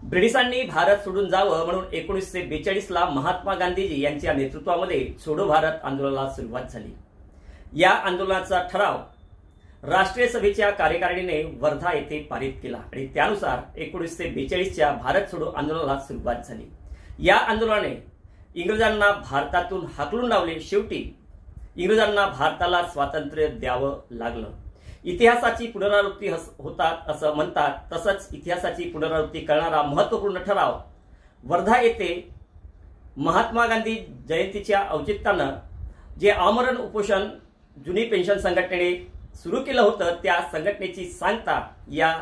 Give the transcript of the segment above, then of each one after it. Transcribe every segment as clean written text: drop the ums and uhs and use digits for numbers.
ब्रिटिशांनी भारत सोडून जावं म्हणून 1942 ला महात्मा गांधीजी यांच्या नेतृत्वामध्ये छोडो भारत आंदोलनाला सुरुवात झाली। या आंदोलनाचा ठराव राष्ट्रीय सभेच्या कार्यकारिणीने वर्धा येथे पारित केला आणि त्यानुसार 1942 च्या भारत छोडो आंदोलनाला सुरुवात झाली। या आंदोलनाने इंग्रजांना भारतातून हाकलून लावले। शेवटी इंग्रजांना भारताला स्वातंत्र्य द्यावं लागलं। इतिहासाची पुनरावृत्ती होतात असं म्हणतात, तसंच इतिहासाची पुनरावृत्ती करणारा महत्त्वपूर्ण ठराव वर्धा येथे महात्मा गांधी जयंतीच्या औचित्यानं जे आमरण उपोषण जुनी पेन्शन संघटनेने सुरू केलं होतं त्या संघटनेची सांगता या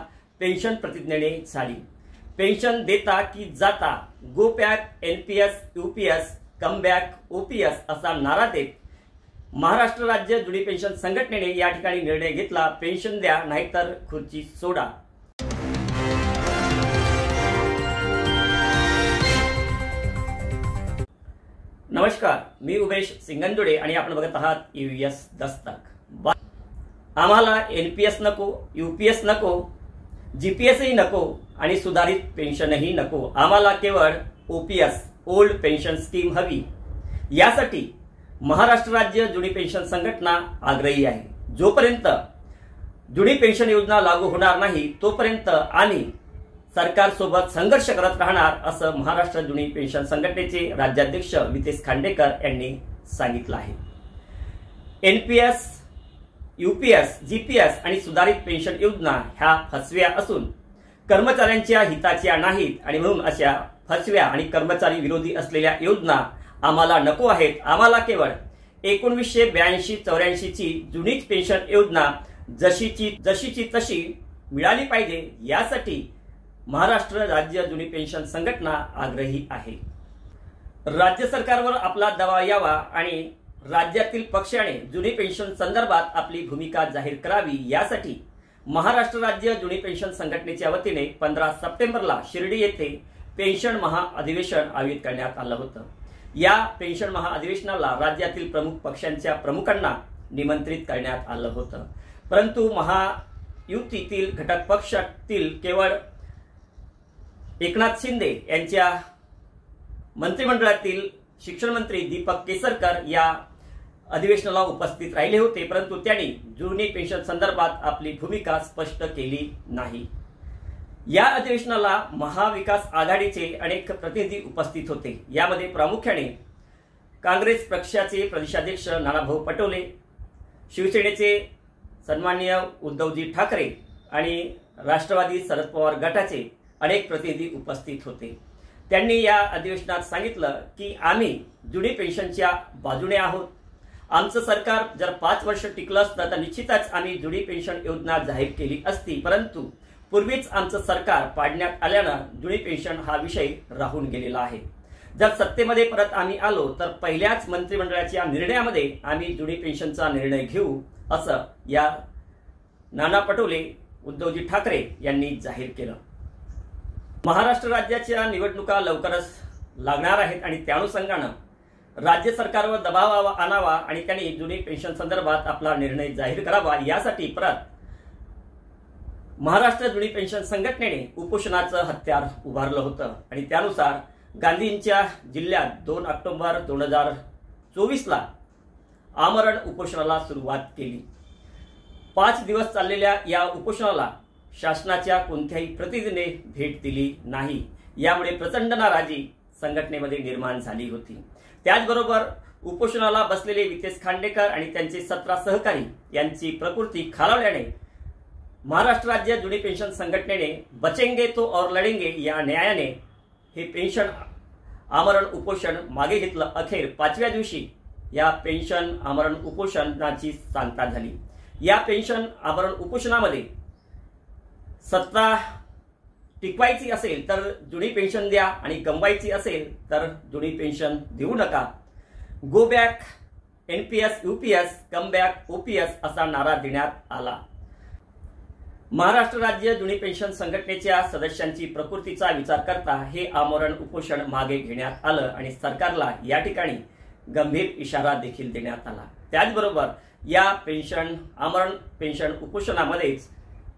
पेन्शन प्रतिज्ञेने झाली। पेन्शन देता की जाता, go back NPS UPS come back OPS असा नारा देत महाराष्ट्र राज्य जुनी पेन्शन संघटनेने या ठिकाणी निर्णय घेतला, पेन्शन द्या नाहीतर खुर्ची सोडा। नमस्कार, मी उमेश सिंगंदुडे आणि आपण बघत आहात यूएस दस्तक। आम्हाला एनपीएस नको, यूपीएस नको, जीपीएसही नको आणि सुधारित पेन्शनही नको। आम्हाला केवळ ओपीएस ओल्ड पेन्शन स्कीम हवी। यासाठी महाराष्ट्र राज्य जुनी पेन्शन संघटना आग्रही आहे। जोपर्यंत जुनी पेन्शन योजना लागू होणार नाही तोपर्यंत आम्ही सरकारसोबत संघर्ष करत राहणार असं महाराष्ट्र जुनी पेन्शन संघटनेचे राज्याध्यक्ष वितेश खांडेकर यांनी सांगितलं आहे। एनपीएस, यूपीएस, जीपीएस आणि सुधारित पेन्शन योजना ह्या फसव्या असून कर्मचाऱ्यांच्या हिताच्या नाहीत आणि म्हणून अशा फसव्या आणि कर्मचारी विरोधी असलेल्या योजना आम्हाला नको आहेत। आम्हाला केवळ 1982-84 ची जुनीच पेन्शन योजना जशीची तशी मिळाली पाहिजे। यासाठी महाराष्ट्र राज्य जुनी पेन्शन संघटना आग्रही आहे। राज्य सरकारवर आपला दबाव यावा आणि राज्यातील पक्षाने जुनी पेन्शन संदर्भात आपली भूमिका जाहीर करावी यासाठी महाराष्ट्र राज्य जुनी पेन्शन संघटनेच्या वतीने 15 सप्टेंबरला शिर्डी येथे पेन्शन महाअधिवेशन आयोजित करण्यात आलं होतं। या पेन्शन महाअधिवेशनाला राज्यातील प्रमुख पक्षांच्या प्रमुखांना निमंत्रित करण्यात आलं होतं, परंतु महायुतीतील घटक पक्षातील केवळ एकनाथ शिंदे यांच्या मंत्रिमंडळातील शिक्षण मंत्री दीपक केसरकर या अधिवेशनाला उपस्थित राहिले होते, परंतु त्यांनी जुनी पेन्शन संदर्भात आपली भूमिका स्पष्ट केली नाही। या अधिवेशनाला महाविकास आघाडीचे अनेक प्रतिनिधी उपस्थित होते। यामध्ये प्रामुख्याने काँग्रेस पक्षाचे प्रदेशाध्यक्ष नानाभाऊ पटोले, शिवसेनेचे सन्माननीय उद्धवजी ठाकरे आणि राष्ट्रवादी शरद पवार गटाचे अनेक प्रतिनिधी उपस्थित होते। त्यांनी या अधिवेशनात सांगितलं की आम्ही जुनी पेन्शनच्या बाजूने आहोत। आमचं सरकार जर 5 वर्ष टिकलं असतं तर निश्चितच आम्ही जुनी पेन्शन योजना जाहीर केली असती, परंतु पूर्वीच आमचं सरकार पाडण्यात आल्यानं जुनी पेन्शन हा विषय राहून गेलेला आहे। जर सत्तेमध्ये परत आम्ही आलो तर पहिल्याच मंत्रिमंडळाच्या निर्णयामध्ये आम्ही जुनी पेन्शनचा निर्णय घेऊ असं या नाना पटोले, उद्धवजी ठाकरे यांनी जाहीर केलं। महाराष्ट्र राज्याच्या निवडणुका लवकरच लागणार आहेत आणि त्या अनुषंगानं राज्य सरकारवर दबाव आणावा आणि त्यांनी जुनी पेन्शन संदर्भात आपला निर्णय जाहीर करावा यासाठी परत महाराष्ट्र जुनी पेन्शन संघटनेने उपोषणाचं हत्यार उभारलं होतं आणि त्यानुसार गांधींच्या जिल्ह्यात 2 ऑक्टोबर 2024 ला आमरण उपोषणाला सुरुवात केली। 5 दिवस चाललेल्या या उपोषणाला शासनाच्या कोणत्याही प्रतिनिधीने भेट दिली नाही। यामुळे प्रचंड नाराजी संघटनेमध्ये निर्माण झाली होती। त्याचबरोबर उपोषणाला बसलेले वितेश खांडेकर आणि त्यांचे 17 सहकारी यांची प्रकृती खालावल्याने महाराष्ट्र राज्य जुनी पेन्शन संघटनेने बचेंगे तो और लढेंगे या न्यायाने हे पेन्शन आमरण उपोषण मागे घेतलं। अखेर 5व्या दिवशी या पेन्शन आमरण उपोषणाची सांगता झाली। या पेन्शन आमरण उपोषणामध्ये सत्ता टिकवायची असेल तर जुनी पेन्शन द्या आणि गमवायची असेल तर जुनी पेन्शन देऊ नका। Go back NPS UPS come back OPS असा नारा देण्यात आला। महाराष्ट्र राज्य जुनी पेन्शन संघटनेच्या सदस्यांची प्रकृतीचा विचार करता हे आमरण उपोषण मागे घेण्यात आलं आणि सरकारला या ठिकाणी गंभीर इशारा देखील देण्यात आला। त्याचबरोबर या आमरण पेन्शन उपोषणामध्येच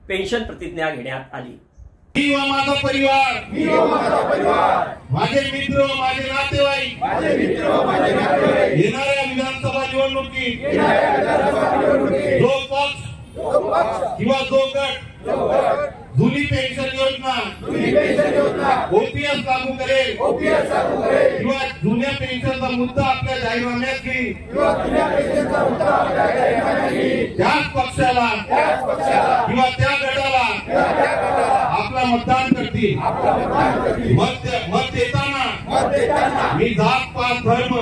पेन्शन प्रतिज्ञा घेण्यात आली। मी व माझा परिवार, माझे मित्र, माझे नातेवाईक येणाऱ्या विधानसभा निवडणुकीत जो पक्ष किंवा जो गट जुनी पेन्शन योजना ओपीएस लागू करेल किंवा जुन्या पेन्शनचा मुद्दा आपल्या जाहीरनाम्यात घेईल त्याच पक्षाला किंवा त्या गटाला आपला मतदान करतील। मत देताना मी जात पात धर्म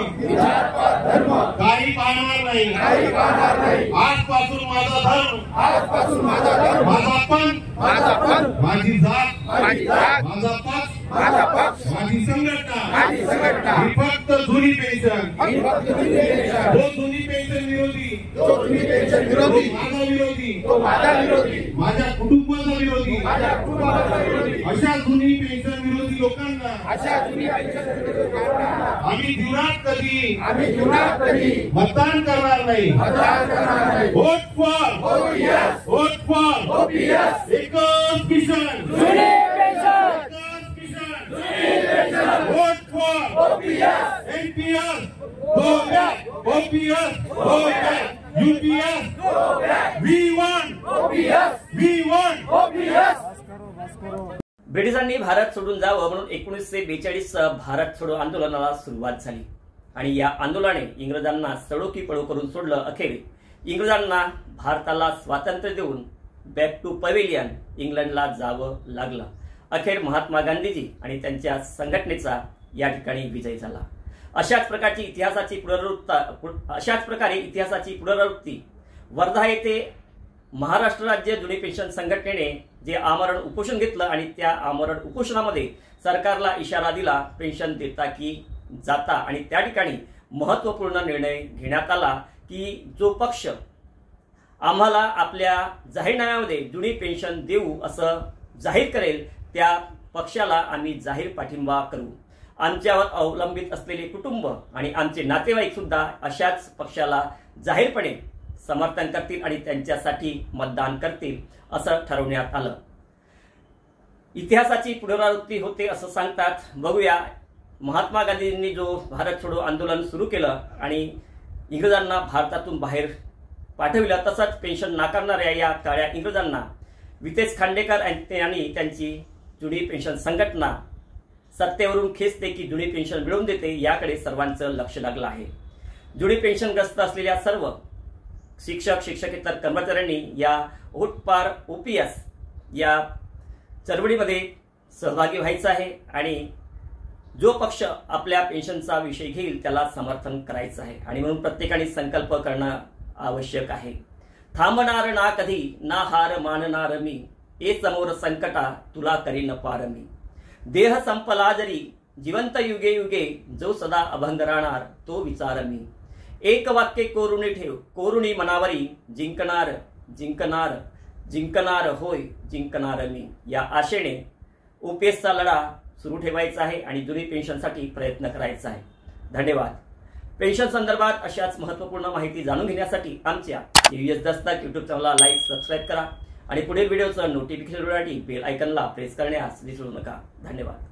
काही पाहणार नाही। आजपासून माझा धर्म, माझा पंथ, माझी जात, माझा पक्ष, माझी संघटना ही फक्त जुनी पेन्शन, जो जुनी पेन्शन विरोधी, तो माझा विरोधी, माझ्या कुटुंबाचा विरोधी, अशा जुनी पेन्शन विरोधी लोकांना आम्ही जीवनात कधी मतदान करणार नाही। वोट फॉर एकच mission, vote for NPS OPS UPS V1 ब्रिटिशांनी भारत सोडून जावं म्हणून 1942 भारत छोडो आंदोलनाला सुरुवात झाली आणि या आंदोलनाने इंग्रजांना सडो की पळो करून सोडलं। अखेर इंग्रजांना भारताला स्वातंत्र्य देऊन बॅक टू पवेलियन इंग्लंडला जावं लागलं। अखेर महात्मा गांधीजी आणि त्यांच्या संघटनेचा या ठिकाणी विजय झाला। अशाच प्रकारे इतिहासाची पुनरावृत्ती वर्धा येथे महाराष्ट्र राज्य जुनी पेन्शन संघटनेने जे आमरण उपोषण घेतलं आणि त्या आमरण उपोषणामध्ये सरकारला इशारा दिला पेन्शन देता की जाता आणि त्या ठिकाणी महत्त्वपूर्ण निर्णय घेण्यात आला की जो पक्ष आम्हाला आपल्या जाहीरनाम्यामध्ये जुनी पेन्शन देऊ असं जाहीर करेल त्या पक्षाला आम्ही जाहीर पाठिंबा करू। आमच्यावर अवलंबित असलेले कुटुंब आणि आमचे नातेवाईक सुद्धा अशाच पक्षाला जाहीरपणे समर्थन करतील आणि त्यांच्यासाठी मतदान करतील असं ठरवण्यात आलं। इतिहासाची पुनरावृत्ती होते असं सांगतात। बघूया महात्मा गांधींनी जो भारत छोडो आंदोलन सुरू केलं आणि इंग्रजांना भारतातून बाहेर पाठविलं, तसंच पेन्शन नाकारणाऱ्या या काळ्या इंग्रजांना वितेश खांडेकर यांनी त्यांची जुनी पेन्शन संघटना सत्तेवरून खेचते की जुनी पेन्शन मिळवून देते याकडे सर्वांचं लक्ष लागलं आहे। जुनी पेन्शनग्रस्त असलेल्या सर्व शिक्षक शिक्षकेतर कर्मचाऱ्यांनी या वोट फॉर ओपीएस या चळवळीमध्ये सहभागी व्हायचं आहे आणि जो पक्ष आपल्या पेन्शनचा विषय घेईल त्याला समर्थन करायचं आहे आणि म्हणून प्रत्येकाने संकल्प करणं आवश्यक आहे। थांबणार ना कधी ना हार मानणार मी, ए समोर संकटा तुला करीन पार मी। देह संपला जरी जिवंत युगे युगे, जो सदा अभंग राहणार तो विचार मी। एक वाक्य कोरुणी ठेव कोरुणी मनावरी, जिंकणार जिंकणार जिंकणार होय जिंकणार मी। या आशेने ओपीएसचा लढा सुरू ठेवायचा आहे आणि जुनी पेन्शनसाठी प्रयत्न करायचा आहे। धन्यवाद। पेन्शन संदर्भात अशाच महत्त्वपूर्ण माहिती जाणून घेण्यासाठी आमच्या यूएस दस्तक यूट्यूब चॅनलला लाईक सबस्क्राईब करा आणि पुढील व्हिडिओचं नोटिफिकेशन मिळवण्यासाठी बेल आयकॉनला प्रेस करण्यास विसरू नका। धन्यवाद।